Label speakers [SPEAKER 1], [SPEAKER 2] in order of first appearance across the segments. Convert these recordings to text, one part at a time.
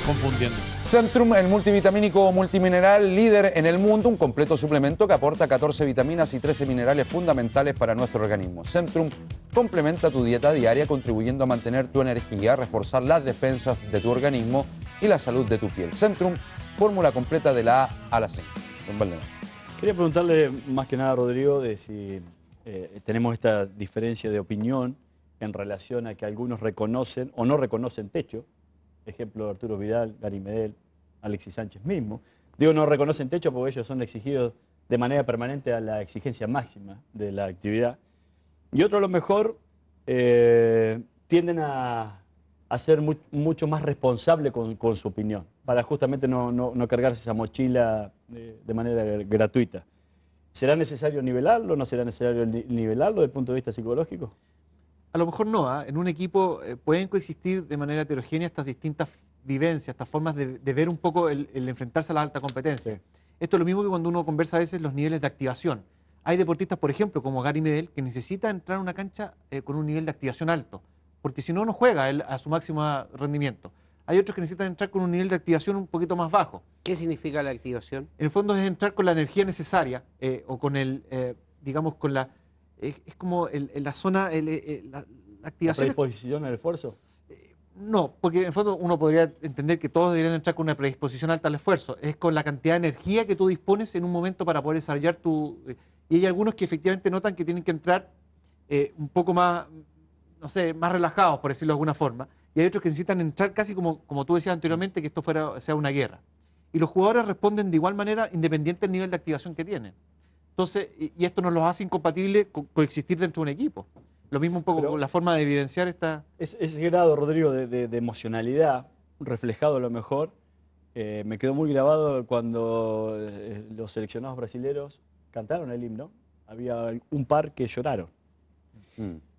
[SPEAKER 1] confundiendo.
[SPEAKER 2] Centrum, el multivitamínico multimineral líder en el mundo, un completo suplemento que aporta 14 vitaminas y 13 minerales fundamentales para nuestro organismo. Centrum complementa tu dieta diaria contribuyendo a mantener tu energía, reforzar las defensas de tu organismo y la salud de tu piel. Centrum, fórmula completa de la A a la Z. Don Valdemar.
[SPEAKER 3] Quería preguntarle más que nada a Rodrigo de si tenemos esta diferencia de opinión en relación a que algunos reconocen o no reconocen techo. Ejemplo, Arturo Vidal, Gary Medel, Alexis Sánchez mismo. Digo, no reconocen techo porque ellos son exigidos de manera permanente a la exigencia máxima de la actividad. Y otros a lo mejor tienden a ser mucho más responsable con su opinión, para justamente no cargarse esa mochila de manera gratuita. ¿Será necesario nivelarlo? ¿No será necesario nivelarlo desde el punto de vista psicológico?
[SPEAKER 4] A lo mejor no, ¿eh? En un equipo pueden coexistir de manera heterogénea estas distintas vivencias, estas formas de ver un poco el enfrentarse a la alta competencia. Sí. Esto es lo mismo que cuando uno conversa a veces los niveles de activación. Hay deportistas, por ejemplo, como Gary Medel, que necesita entrar a una cancha con un nivel de activación alto, porque si no, no juega él a su máximo rendimiento. Hay otros que necesitan entrar con un nivel de activación un poquito más bajo.
[SPEAKER 5] ¿Qué significa la activación?
[SPEAKER 4] En el fondo es entrar con la energía necesaria o con el, digamos, con la... Es como la zona, la activación...
[SPEAKER 3] ¿La predisposición al esfuerzo?
[SPEAKER 4] No, porque en el fondo uno podría entender que todos deberían entrar con una predisposición alta al esfuerzo. Es con la cantidad de energía que tú dispones en un momento para poder desarrollar tu... Y hay algunos que efectivamente notan que tienen que entrar un poco más, no sé, más relajados, por decirlo de alguna forma. Y hay otros que necesitan entrar casi como tú decías anteriormente, que esto sea una guerra. Y los jugadores responden de igual manera independiente del nivel de activación que tienen. Entonces, y esto nos los hace incompatibles con coexistir dentro de un equipo. Lo mismo un poco con la forma de vivenciar esta...
[SPEAKER 3] Ese grado, Rodrigo, de emocionalidad, reflejado a lo mejor, me quedó muy grabado cuando los seleccionados brasileños cantaron el himno. Había un par que lloraron.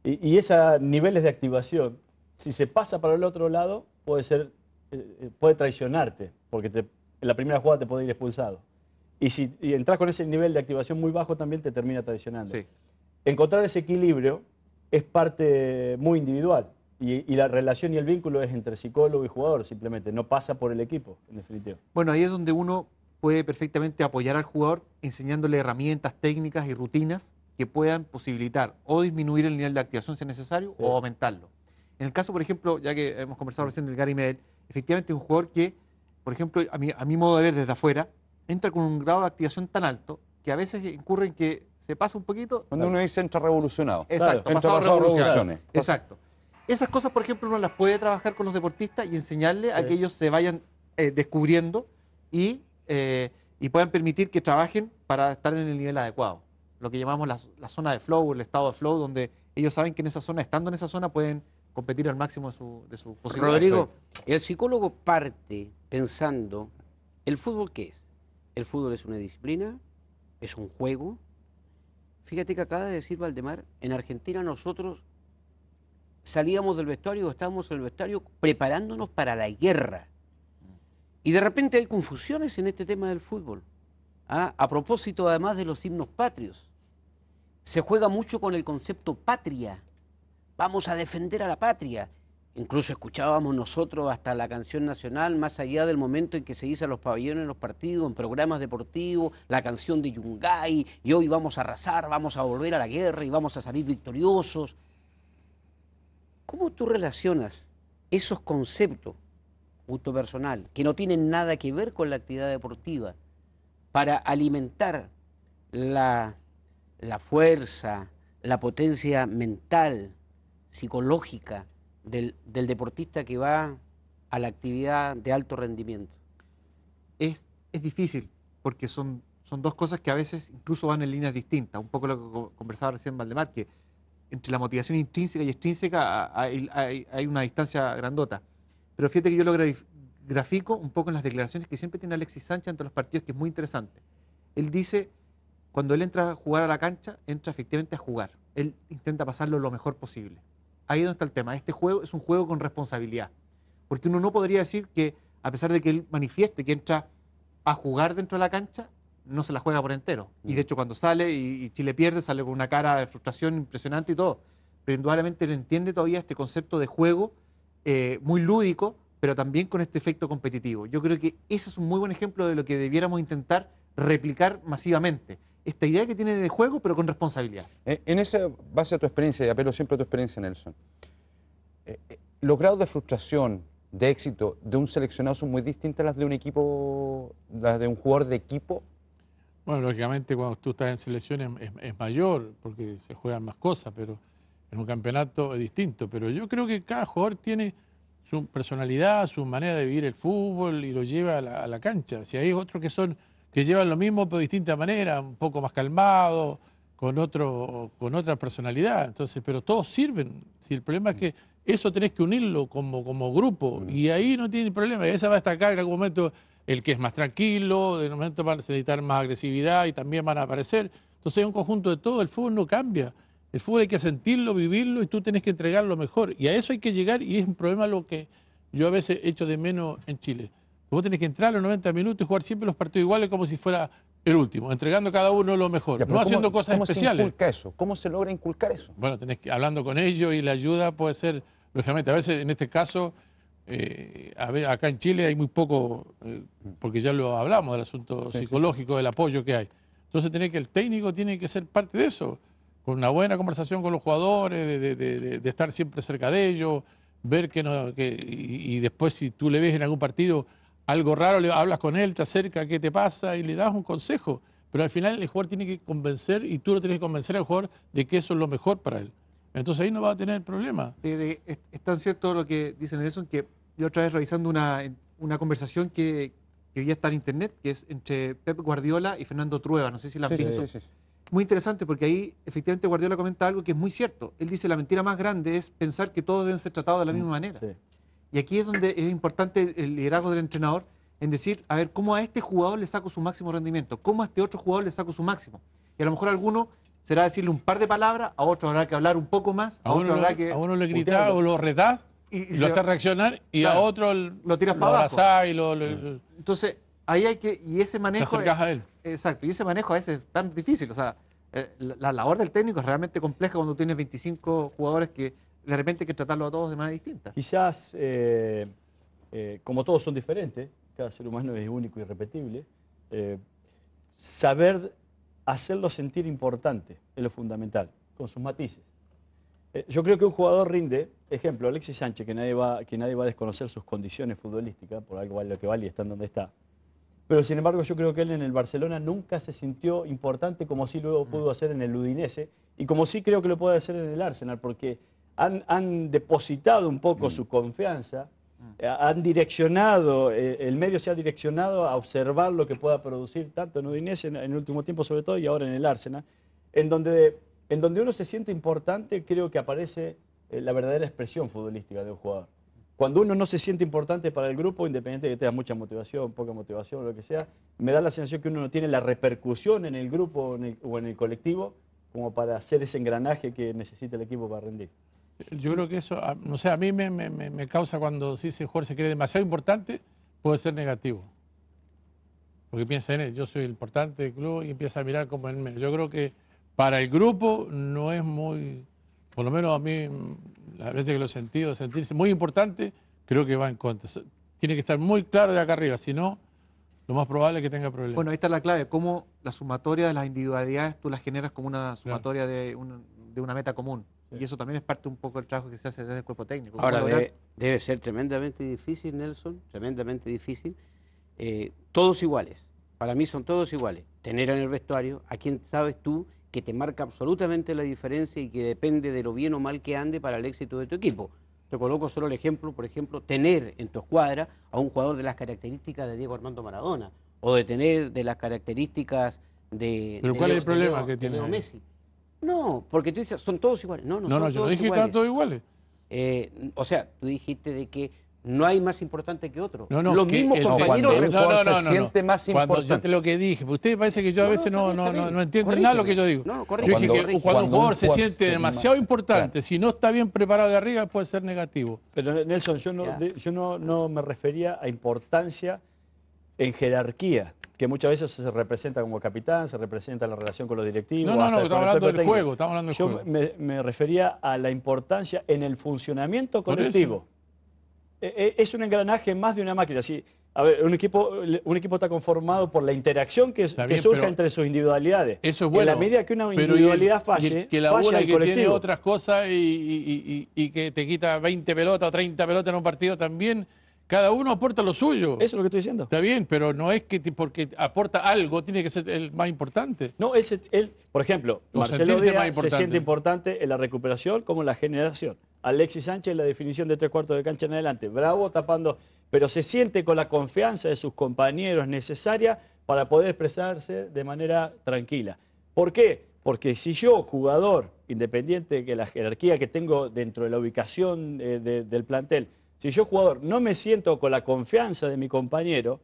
[SPEAKER 3] Y esos niveles de activación, si se pasa para el otro lado, puede traicionarte, porque en la primera jugada te puede ir expulsado. Y si entras con ese nivel de activación muy bajo, también te termina traicionando. Sí. Encontrar ese equilibrio es parte muy individual. Y la relación y el vínculo es entre psicólogo y jugador, simplemente. No pasa por el equipo, en definitiva.
[SPEAKER 4] Bueno, ahí es donde uno puede perfectamente apoyar al jugador enseñándole herramientas, técnicas y rutinas que puedan posibilitar o disminuir el nivel de activación si es necesario o aumentarlo. En el caso, por ejemplo, ya que hemos conversado recién del Gary Medel, efectivamente es un jugador que, por ejemplo, a mi modo de ver desde afuera, entra con un grado de activación tan alto que a veces incurre en que se pasa un poquito...
[SPEAKER 2] Cuando uno dice entra revolucionado.
[SPEAKER 4] Exacto,
[SPEAKER 2] claro, entra pasado revoluciones.
[SPEAKER 4] Exacto. Esas cosas, por ejemplo, uno las puede trabajar con los deportistas y enseñarles a que ellos se vayan descubriendo y puedan permitir que trabajen para estar en el nivel adecuado. Lo que llamamos la zona de flow, el estado de flow, donde ellos saben que en esa zona, estando en esa zona, pueden competir al máximo de su posibilidad.
[SPEAKER 5] Rodrigo, el psicólogo parte pensando, ¿el fútbol qué es? El fútbol es una disciplina, es un juego. Fíjate que acaba de decir Valdemar, en Argentina nosotros salíamos del vestuario, estábamos en el vestuario preparándonos para la guerra. Y de repente hay confusiones en este tema del fútbol. A propósito además de los himnos patrios. Se juega mucho con el concepto patria. Vamos a defender a la patria. Incluso escuchábamos nosotros hasta la canción nacional, más allá del momento en que se izan los pabellones en los partidos, en programas deportivos, la canción de Yungay, y hoy vamos a arrasar, vamos a volver a la guerra y vamos a salir victoriosos. ¿Cómo tú relacionas esos conceptos, gusto personal, que no tienen nada que ver con la actividad deportiva, para alimentar la fuerza, la potencia mental, psicológica, del deportista que va a la actividad de alto rendimiento?
[SPEAKER 4] Es difícil, porque son dos cosas que a veces incluso van en líneas distintas. Un poco lo que conversaba recién Valdemar, que entre la motivación intrínseca y extrínseca hay una distancia grandota. Pero fíjate que yo lo grafico un poco en las declaraciones que siempre tiene Alexis Sánchez ante los partidos, que es muy interesante. Él dice, cuando él entra a jugar a la cancha, entra efectivamente a jugar. Él intenta pasarlo lo mejor posible. Ahí es donde está el tema. Este juego es un juego con responsabilidad. Porque uno no podría decir que, a pesar de que él manifieste que entra a jugar dentro de la cancha, no se la juega por entero. Y de hecho cuando sale y Chile pierde, sale con una cara de frustración impresionante y todo. Pero indudablemente él entiende todavía este concepto de juego muy lúdico, pero también con este efecto competitivo. Yo creo que ese es un muy buen ejemplo de lo que debiéramos intentar replicar masivamente. Esta idea que tiene de juego, pero con responsabilidad.
[SPEAKER 2] En esa base a tu experiencia, y apelo siempre a tu experiencia, Nelson, los grados de frustración, de éxito de un seleccionado son muy distintas a las de un equipo, las de un jugador de equipo.
[SPEAKER 1] Bueno, lógicamente cuando tú estás en selección es mayor, porque se juegan más cosas, pero en un campeonato es distinto. Pero yo creo que cada jugador tiene su personalidad, su manera de vivir el fútbol y lo lleva a la cancha. Si hay otros que llevan lo mismo pero de distinta manera, un poco más calmado, con otra personalidad. Entonces, pero todos sirven. Si el problema es que eso tenés que unirlo como grupo y ahí no tiene problema. Y esa va a destacar en algún momento el que es más tranquilo, de momento van a necesitar más agresividad y también van a aparecer. Entonces es un conjunto de todo, el fútbol no cambia. El fútbol hay que sentirlo, vivirlo y tú tenés que entregar lo mejor. Y a eso hay que llegar y es un problema lo que yo a veces echo de menos en Chile. Vos tenés que entrar a los 90 minutos y jugar siempre los partidos iguales como si fuera el último, entregando cada uno lo mejor, no haciendo cosas especiales.
[SPEAKER 2] ¿Cómo se inculca eso? ¿Cómo se logra inculcar eso?
[SPEAKER 1] Bueno, tenés que hablando con ellos y la ayuda puede ser, lógicamente, a veces en este caso, acá en Chile hay muy poco, porque ya lo hablamos del asunto psicológico, del apoyo que hay. Entonces el técnico tiene que ser parte de eso, con una buena conversación con los jugadores, de estar siempre cerca de ellos, ver y después si tú le ves en algún partido algo raro, le hablas con él, te acerca, ¿qué te pasa? Y le das un consejo. Pero al final el jugador tiene que convencer y tú lo tienes que convencer al jugador de que eso es lo mejor para él. Entonces ahí no va a tener problema.
[SPEAKER 4] Es tan cierto lo que dice Nelson que yo otra vez revisando una conversación que hoy día está en internet, que es entre Pep Guardiola y Fernando Trueba. No sé si la han visto.
[SPEAKER 2] Sí.
[SPEAKER 4] Muy interesante porque ahí efectivamente Guardiola comenta algo que es muy cierto. Él dice la mentira más grande es pensar que todos deben ser tratados de la misma manera. Sí. Y aquí es donde es importante el liderazgo del entrenador en decir, a ver, ¿cómo a este jugador le saco su máximo rendimiento? ¿Cómo a este otro jugador le saco su máximo? Y a lo mejor a alguno será decirle un par de palabras, a otro habrá que hablar un poco más, a otro habrá que...
[SPEAKER 1] A uno le gritás o lo retás y lo haces reaccionar y
[SPEAKER 4] claro,
[SPEAKER 1] a otro
[SPEAKER 4] lo tiras para abajo.
[SPEAKER 1] Abrazás
[SPEAKER 4] Entonces, ahí hay que... Y ese manejo...
[SPEAKER 1] Te acercás a él.
[SPEAKER 4] Exacto, y ese manejo a veces es tan difícil. O sea, la labor del técnico es realmente compleja cuando tienes 25 jugadores que de repente hay que tratarlos a todos de manera distinta.
[SPEAKER 3] Quizás, como todos son diferentes, cada ser humano es único y irrepetible, saber hacerlo sentir importante es lo fundamental, con sus matices. Yo creo que un jugador rinde, ejemplo, Alexis Sánchez, que nadie va a desconocer sus condiciones futbolísticas, por algo vale lo que vale y está en donde está. Pero sin embargo yo creo que él en el Barcelona nunca se sintió importante como sí luego pudo hacer en el Udinese y como sí creo que lo puede hacer en el Arsenal, porque han depositado un poco su confianza, han direccionado, el medio se ha direccionado a observar lo que pueda producir tanto en Udinese en el último tiempo sobre todo y ahora en el Arsenal, en donde uno se siente importante creo que aparece la verdadera expresión futbolística de un jugador. Cuando uno no se siente importante para el grupo, independiente de que tenga mucha motivación, poca motivación, lo que sea, me da la sensación que uno no tiene la repercusión en el grupo o en el colectivo como para hacer ese engranaje que necesita el equipo para rendir.
[SPEAKER 1] Yo creo que eso, no sé, a mí me causa cuando si ese jugador se cree demasiado importante, puede ser negativo. Porque piensa en él, yo soy el importante del club y empieza a mirar como en medio. Yo creo que para el grupo no es muy, por lo menos a mí, las veces que lo he sentido, sentirse muy importante, creo que va en contra. Tiene que estar muy claro de acá arriba, si no, lo más probable es que tenga problemas.
[SPEAKER 4] Bueno, ahí está la clave, cómo la sumatoria de las individualidades tú las generas como una sumatoria de una meta común. Y eso también es parte un poco del trabajo que se hace desde el cuerpo técnico.
[SPEAKER 5] Ahora, debe ser tremendamente difícil, Nelson, tremendamente difícil. Todos iguales, para mí son todos iguales. Tener en el vestuario a quien sabes tú que te marca absolutamente la diferencia y que depende de lo bien o mal que ande para el éxito de tu equipo. Te coloco solo el ejemplo, por ejemplo, tener en tu escuadra a un jugador de las características de Diego Armando Maradona o de tener de las características de
[SPEAKER 1] ¿Pero cuál es el problema que tiene
[SPEAKER 5] Messi? No, porque tú dices, son todos iguales. No,
[SPEAKER 1] yo no dije que estaban todos iguales.
[SPEAKER 5] O sea, tú dijiste de que no hay más importante que otro.
[SPEAKER 1] No,
[SPEAKER 5] los mismos compañeros
[SPEAKER 2] se siente más importante.
[SPEAKER 1] Cuando yo te lo que dije, usted parece que yo a veces no entienden nada de lo que yo digo.
[SPEAKER 5] No,
[SPEAKER 1] yo dije que cuando un jugador se siente demasiado importante, si no está bien preparado de arriba, puede ser negativo.
[SPEAKER 3] Pero Nelson, yo no me refería a importancia en jerarquía, que muchas veces se representa como capitán, se representa en la relación con los directivos.
[SPEAKER 1] No, estamos hablando del juego, estamos hablando del juego.
[SPEAKER 3] Yo me refería a la importancia en el funcionamiento colectivo. Es un engranaje más de una máquina. Sí, a ver, un equipo está conformado por la interacción que
[SPEAKER 1] Está bien,
[SPEAKER 3] surge
[SPEAKER 1] pero
[SPEAKER 3] entre sus individualidades.
[SPEAKER 1] eso es bueno.
[SPEAKER 3] En la medida que una
[SPEAKER 1] pero
[SPEAKER 3] individualidad
[SPEAKER 1] y
[SPEAKER 3] falle,
[SPEAKER 1] el que
[SPEAKER 3] falla
[SPEAKER 1] labura y
[SPEAKER 3] el
[SPEAKER 1] que tiene
[SPEAKER 3] colectivo.
[SPEAKER 1] otras cosas y que te quita 20 pelotas o 30 pelotas en un partido también, cada uno aporta lo suyo.
[SPEAKER 3] Eso es lo que estoy diciendo.
[SPEAKER 1] Está bien, pero no es que porque aporta algo tiene que ser el más importante.
[SPEAKER 3] No, él, por ejemplo,
[SPEAKER 1] O
[SPEAKER 3] Marcelo
[SPEAKER 1] sentirse más
[SPEAKER 3] Díaz se
[SPEAKER 1] importante.
[SPEAKER 3] siente importante en la recuperación como en la generación. Alexis Sánchez en la definición de 3/4 de cancha en adelante. Bravo tapando, pero se siente con la confianza de sus compañeros necesaria para poder expresarse de manera tranquila. ¿Por qué? Porque si yo, jugador, independiente de la jerarquía que tengo dentro de la ubicación del plantel, si yo, jugador, no me siento con la confianza de mi compañero,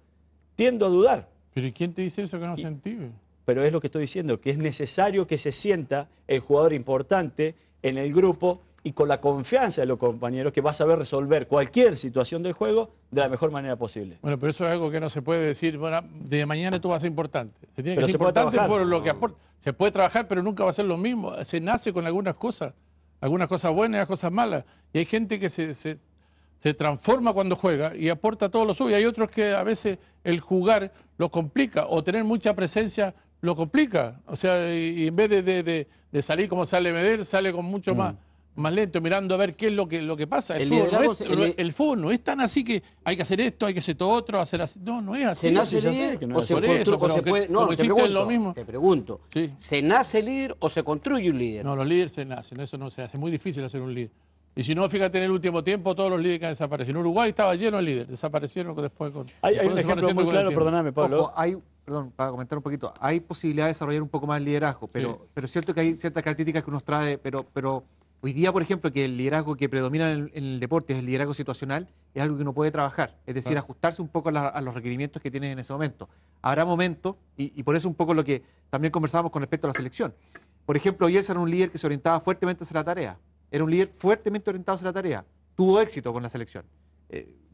[SPEAKER 3] tiendo a dudar.
[SPEAKER 1] Pero ¿y quién te dice eso que no sentí?
[SPEAKER 3] Pero es lo que estoy diciendo, que es necesario que se sienta el jugador importante en el grupo y con la confianza de los compañeros que va a saber resolver cualquier situación del juego de la mejor manera posible.
[SPEAKER 1] Bueno, pero eso es algo que no se puede decir, bueno, de mañana tú vas a ser importante. Se tiene
[SPEAKER 3] Pero
[SPEAKER 1] que ser
[SPEAKER 3] se puede
[SPEAKER 1] importante
[SPEAKER 3] trabajar.
[SPEAKER 1] por lo que aporta. Se puede trabajar, pero nunca va a ser lo mismo. Se nace con algunas cosas buenas y cosas malas. Y hay gente que se transforma cuando juega y aporta todo lo suyo. Y hay otros que a veces el jugar lo complica o tener mucha presencia lo complica. O sea, y en vez de salir como sale Medel, sale con mucho más lento, mirando a ver qué es lo que pasa.
[SPEAKER 5] El liderazgo
[SPEAKER 1] El fútbol no es tan así que hay que hacer esto, hay que hacer todo otro, hacer así. No, no es así.
[SPEAKER 5] ¿Se nace
[SPEAKER 3] ya sé
[SPEAKER 5] líder
[SPEAKER 3] que no
[SPEAKER 5] o
[SPEAKER 3] es
[SPEAKER 5] se
[SPEAKER 1] por eso,
[SPEAKER 5] construye?
[SPEAKER 1] pero como hiciste lo mismo.
[SPEAKER 5] Te pregunto,
[SPEAKER 1] Sí.
[SPEAKER 5] ¿se nace líder o se construye un líder?
[SPEAKER 1] No, los líderes se nacen, eso no se hace. Es muy difícil hacer un líder. Y si no, fíjate en el último tiempo, todos los líderes que han desaparecido. En Uruguay estaba lleno de líderes, desaparecieron después con.
[SPEAKER 3] Hay
[SPEAKER 1] fueron
[SPEAKER 3] un ejemplo
[SPEAKER 1] desapareciendo
[SPEAKER 3] muy
[SPEAKER 1] con el
[SPEAKER 3] claro,
[SPEAKER 1] tiempo.
[SPEAKER 3] perdóname, Pablo.
[SPEAKER 4] Ojo, perdón, para comentar un poquito, hay posibilidad de desarrollar un poco más el liderazgo, pero es cierto que hay ciertas características que uno trae, pero hoy día, por ejemplo, que el liderazgo que predomina en el deporte es el liderazgo situacional, es algo que uno puede trabajar, es decir, ajustarse un poco a los requerimientos que tienes en ese momento. Habrá momentos, y por eso un poco lo que también conversábamos con respecto a la selección. Por ejemplo, Bielsa era un líder que se orientaba fuertemente hacia la tarea, era un líder fuertemente orientado hacia la tarea, tuvo éxito con la selección.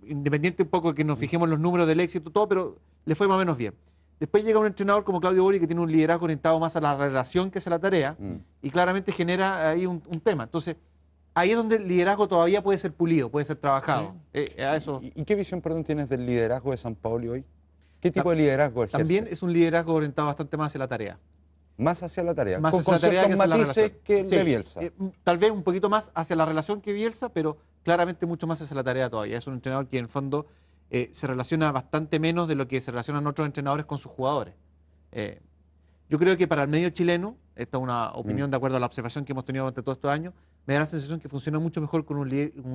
[SPEAKER 4] Independiente un poco de que nos fijemos en los números del éxito, todo, pero le fue más o menos bien. Después llega un entrenador como Claudio Borghi que tiene un liderazgo orientado más a la relación que hacia la tarea y claramente genera ahí un tema. Entonces, ahí es donde el liderazgo todavía puede ser pulido, puede ser trabajado. A eso.
[SPEAKER 2] ¿Y qué visión, perdón, tienes del liderazgo de San Paoli hoy? ¿Qué tipo de liderazgo ejerce?
[SPEAKER 4] También es un liderazgo orientado bastante más hacia la tarea.
[SPEAKER 2] Más hacia la tarea,
[SPEAKER 4] Más
[SPEAKER 2] con
[SPEAKER 4] hacia la tarea
[SPEAKER 2] ciertos
[SPEAKER 4] que hacia la
[SPEAKER 2] matices
[SPEAKER 4] relación.
[SPEAKER 2] que el
[SPEAKER 4] Sí,
[SPEAKER 2] de Bielsa.
[SPEAKER 4] Tal vez un poquito más hacia la relación que Bielsa, pero claramente mucho más hacia la tarea todavía. Es un entrenador que en el fondo se relaciona bastante menos de lo que se relacionan otros entrenadores con sus jugadores. Yo creo que para el medio chileno, esta es una opinión de acuerdo a la observación que hemos tenido durante todos estos años, me da la sensación que funciona mucho mejor con un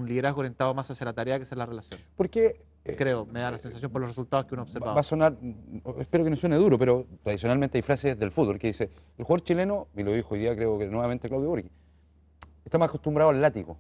[SPEAKER 4] liderazgo orientado más hacia la tarea que hacia la relación.
[SPEAKER 2] Porque
[SPEAKER 4] Creo, me da la sensación por los resultados que uno ha
[SPEAKER 2] va
[SPEAKER 4] observado.
[SPEAKER 2] a sonar, espero que no suene duro, pero tradicionalmente hay frases del fútbol que dice, el jugador chileno, y lo dijo hoy día creo que nuevamente Claudio Borghi, está más acostumbrado al látigo.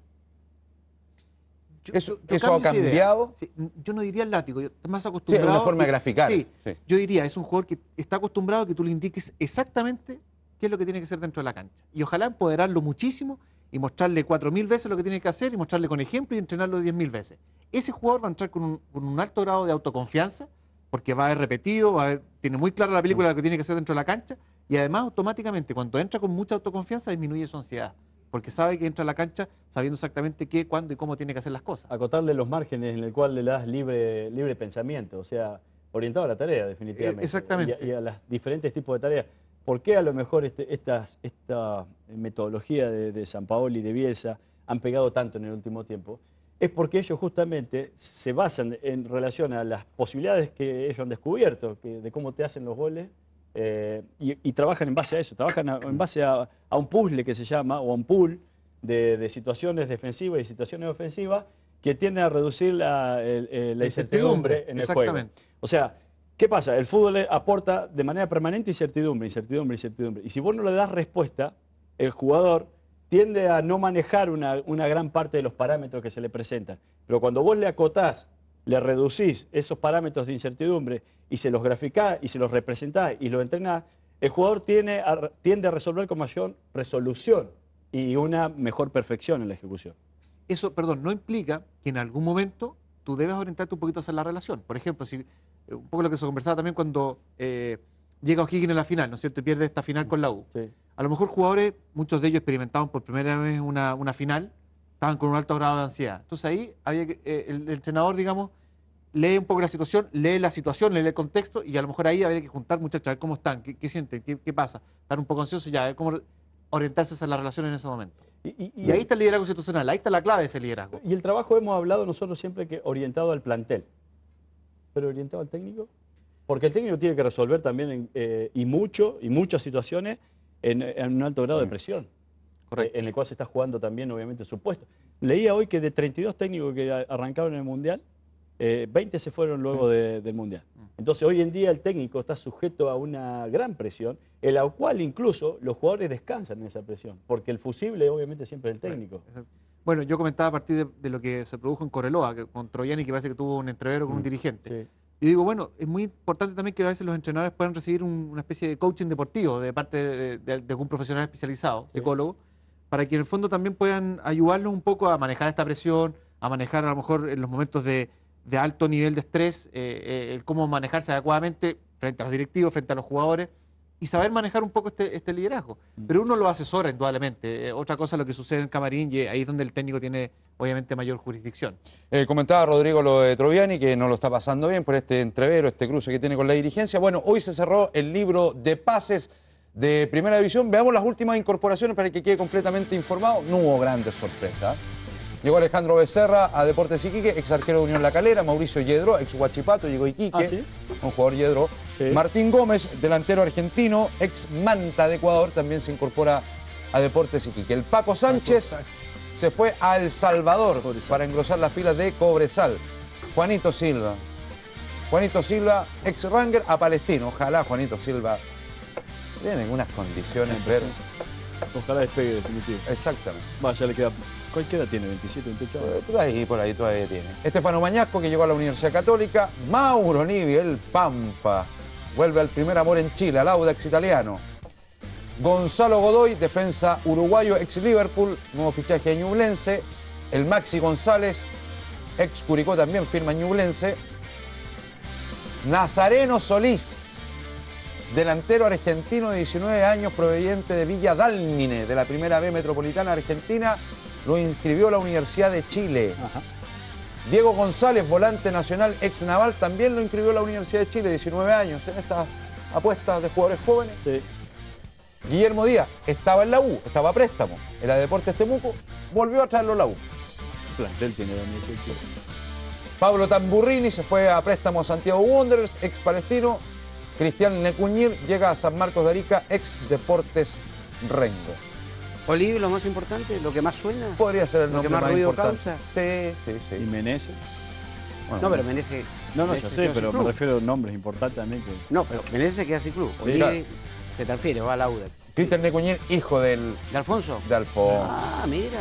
[SPEAKER 2] ¿Eso ha
[SPEAKER 4] cambio esa idea.
[SPEAKER 2] cambiado?
[SPEAKER 4] Sí, yo no diría el látigo, yo estoy más
[SPEAKER 2] Sí, es
[SPEAKER 4] acostumbrado.
[SPEAKER 2] una forma de graficar.
[SPEAKER 4] Sí,
[SPEAKER 2] Sí.
[SPEAKER 4] yo diría, es un jugador que está acostumbrado a que tú le indiques exactamente qué es lo que tiene que hacer dentro de la cancha. Y ojalá empoderarlo muchísimo y mostrarle 4000 veces lo que tiene que hacer y mostrarle con ejemplo y entrenarlo 10.000 veces. Ese jugador va a entrar con un alto grado de autoconfianza porque va a haber repetido, tiene muy clara la película de lo que tiene que hacer dentro de la cancha y además automáticamente cuando entra con mucha autoconfianza disminuye su ansiedad. Porque sabe que entra a la cancha sabiendo exactamente qué, cuándo y cómo tiene que hacer las cosas.
[SPEAKER 3] Acotarle los márgenes en el cual le das libre pensamiento, o sea, orientado a la tarea, definitivamente.
[SPEAKER 4] Exactamente.
[SPEAKER 3] Y a los diferentes tipos de tareas. ¿Por qué a lo mejor esta metodología de Sampaoli y de Bielsa han pegado tanto en el último tiempo? Es porque ellos justamente se basan en relación a las posibilidades que ellos han descubierto, de cómo te hacen los goles, y trabajan en base a eso, trabajan en base a un puzzle que se llama, o a un pool de situaciones defensivas y situaciones ofensivas que tienden a reducir la incertidumbre en el juego.
[SPEAKER 4] Exactamente.
[SPEAKER 3] O sea, ¿qué pasa? El fútbol aporta de manera permanente incertidumbre. Y si vos no le das respuesta, el jugador tiende a no manejar una gran parte de los parámetros que se le presentan. Pero cuando vos le acotás, le reducís esos parámetros de incertidumbre y se los graficás y se los representás y los entrenás, el jugador tiende a resolver con mayor resolución y una mejor perfección en la ejecución.
[SPEAKER 4] Eso, perdón, no implica que en algún momento tú debes orientarte un poquito hacia la relación. Por ejemplo, si un poco lo que se conversaba también cuando llega O'Higgins en la final, ¿no es cierto? Y pierde esta final con la U.
[SPEAKER 3] Sí.
[SPEAKER 4] A lo mejor jugadores, muchos de ellos experimentaron por primera vez una final, estaban con un alto grado de ansiedad. Entonces ahí había el entrenador, digamos, lee un poco la situación, lee el contexto, y a lo mejor ahí habría que juntar, muchachos, a ver cómo están, qué sienten, qué pasa. Están un poco ansiosos, ya, a ver cómo orientarse hacia la relación en ese momento. Y ahí está el liderazgo institucional, ahí está la clave de ese liderazgo.
[SPEAKER 3] Y el trabajo, hemos hablado nosotros siempre que orientado al plantel, pero orientado al técnico, porque el técnico tiene que resolver también y muchas situaciones en un alto grado de presión. Correcto. En el cual se está jugando también, obviamente, su puesto. Leía hoy que de 32 técnicos que arrancaron en el Mundial, 20 se fueron luego del Mundial. Entonces, hoy en día el técnico está sujeto a una gran presión, en la cual incluso los jugadores descansan en esa presión, porque el fusible, obviamente, siempre es el técnico.
[SPEAKER 4] Bueno, yo comentaba a partir de lo que se produjo en Correloa, con Troviani, que parece que tuvo un entrevero con un dirigente.
[SPEAKER 3] Sí.
[SPEAKER 4] Y digo, bueno, es muy importante también que a veces los entrenadores puedan recibir una especie de coaching deportivo de parte de algún profesional especializado, psicólogo, para que en el fondo también puedan ayudarlos un poco a manejar esta presión, a manejar a lo mejor en los momentos de alto nivel de estrés, el cómo manejarse adecuadamente frente a los directivos, frente a los jugadores, y saber manejar un poco este liderazgo. Pero uno lo asesora indudablemente. Otra cosa es lo que sucede en el camarín, y ahí es donde el técnico tiene obviamente mayor jurisdicción.
[SPEAKER 2] Comentaba Rodrigo lo de Troviani, que no lo está pasando bien por este entrevero, este cruce que tiene con la dirigencia. Bueno, hoy se cerró el libro de pases de Primera División. Veamos las últimas incorporaciones para que quede completamente informado. No hubo grandes sorpresas. Llegó Alejandro Becerra a Deportes Iquique, ex arquero de Unión La Calera. Mauricio Yedro, ex Huachipato, llegó a Iquique.
[SPEAKER 3] ¿Sí?
[SPEAKER 2] Un jugador Yedro. Sí. Martín Gómez, delantero argentino, ex Manta de Ecuador, también se incorpora a Deportes Iquique. El Paco Sánchez se fue a El Salvador para engrosar las filas de Cobresal. Juanito Silva, ex Ranger, a Palestino. Ojalá Juanito Silva tiene algunas condiciones.
[SPEAKER 3] Ojalá despegue definitivo.
[SPEAKER 2] Exactamente.
[SPEAKER 3] Ya le queda. ¿Cuál edad tiene? ¿27, 28 años?
[SPEAKER 2] Por ahí todavía tiene. Estefano Mañasco, que llegó a la Universidad Católica. Mauro Nivi, el Pampa. Vuelve al primer amor en Chile, al Audax italiano. Gonzalo Godoy, defensa uruguayo, ex Liverpool, nuevo fichaje de Ñublense. El Maxi González, ex Curicó, también firma en Ñublense. Nazareno Solís, delantero argentino de 19 años, proveniente de Villa Dálmine, de la Primera B Metropolitana Argentina, lo inscribió la Universidad de Chile. Ajá. Diego González, volante nacional, ex Naval, también lo inscribió la Universidad de Chile, 19 años, en estas apuestas de jugadores jóvenes. Sí. Guillermo Díaz estaba en la U, estaba a préstamo, en la Deportes Temuco, volvió a traerlo a la U.
[SPEAKER 3] Plantel tiene la Universidad de Chile.
[SPEAKER 2] Pablo Tamburrini se fue a préstamo a Santiago Wanderers, ex Palestino. Cristian Necuñir llega a San Marcos de Arica, ex Deportes Rengo.
[SPEAKER 5] Olive, lo más importante, lo que más suena.
[SPEAKER 2] Podría ser el nombre
[SPEAKER 5] más ruido causa.
[SPEAKER 2] Sí.
[SPEAKER 3] ¿Y Menezes?
[SPEAKER 5] Bueno, no, pero Menezes...
[SPEAKER 3] No, ya sé, pero me refiero a nombres importantes también.
[SPEAKER 5] No, pero Menezes se queda sin club. Olive, claro. Se transfiere, va a la UDEC.
[SPEAKER 2] Cristian Necuñir, hijo ¿De
[SPEAKER 5] Alfonso?
[SPEAKER 2] De Alfonso.
[SPEAKER 5] Ah, mira.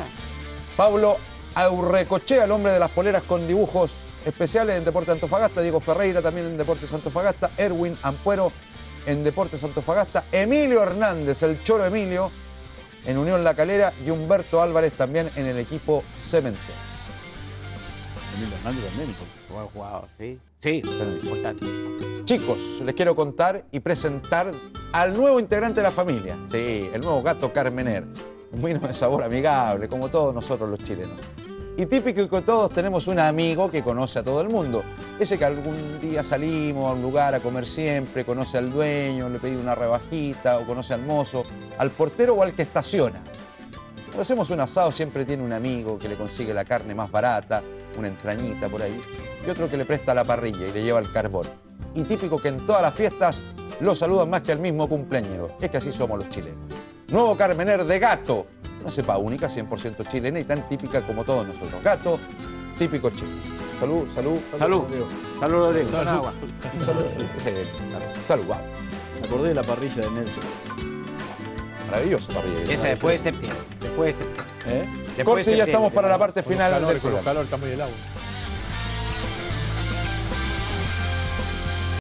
[SPEAKER 2] Pablo Aurrecochea, el hombre de las poleras con dibujos especiales en Deportes Antofagasta. Diego Ferreira también en Deportes Antofagasta. Erwin Ampuero en Deportes Antofagasta. Emilio Hernández, el Choro Emilio, en Unión La Calera. Y Humberto Álvarez también en el equipo Cementero.
[SPEAKER 3] Emilio Hernández también.
[SPEAKER 5] Buen jugador, sí. Sí, importante.
[SPEAKER 2] Chicos, les quiero contar y presentar al nuevo integrante de la familia. Sí, el nuevo gato Carmener. Un vino de sabor amigable, como todos nosotros los chilenos. Y típico que todos tenemos un amigo que conoce a todo el mundo. Ese que algún día salimos a un lugar a comer siempre, conoce al dueño, le pedí una rebajita, o conoce al mozo, al portero o al que estaciona. Cuando hacemos un asado siempre tiene un amigo que le consigue la carne más barata, una entrañita por ahí, y otro que le presta la parrilla y le lleva el carbón. Y típico que en todas las fiestas lo saludan más que al mismo cumpleañero. Es que así somos los chilenos. Nuevo Carmener de gato. Una cepa única, 100% chilena y tan típica como todos nosotros. Gato, típico chileno. Salud, salud.
[SPEAKER 5] Salud. Salud, Rodrigo.
[SPEAKER 2] Salud. Agua. Salud.
[SPEAKER 3] Me acordé de la parrilla de Nelson.
[SPEAKER 2] Maravillosa parrilla.
[SPEAKER 5] Esa después de septiembre. Después de septiembre.
[SPEAKER 2] Corsi, ya estamos para la parte final del programa.
[SPEAKER 1] Con los calor está muy el agua.